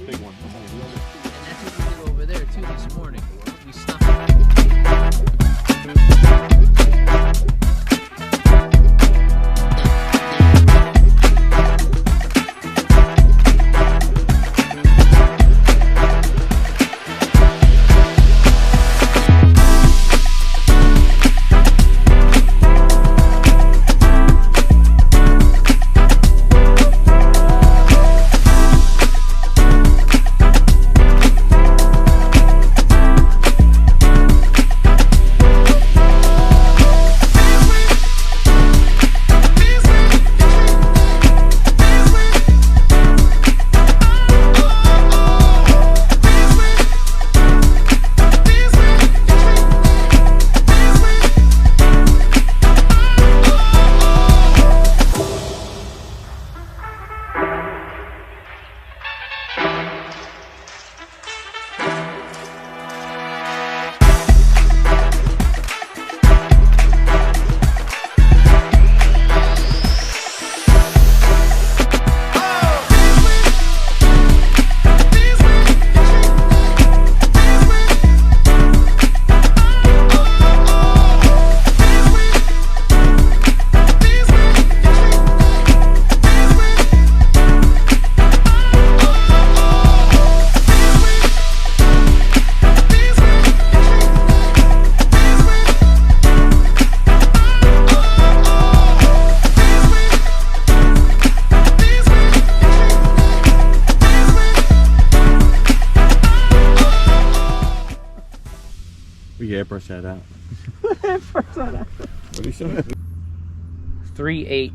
big one. And that's what we did over there too this morning. We snuck. We can airbrush that out. Airbrush that out. What do you say? 3-8.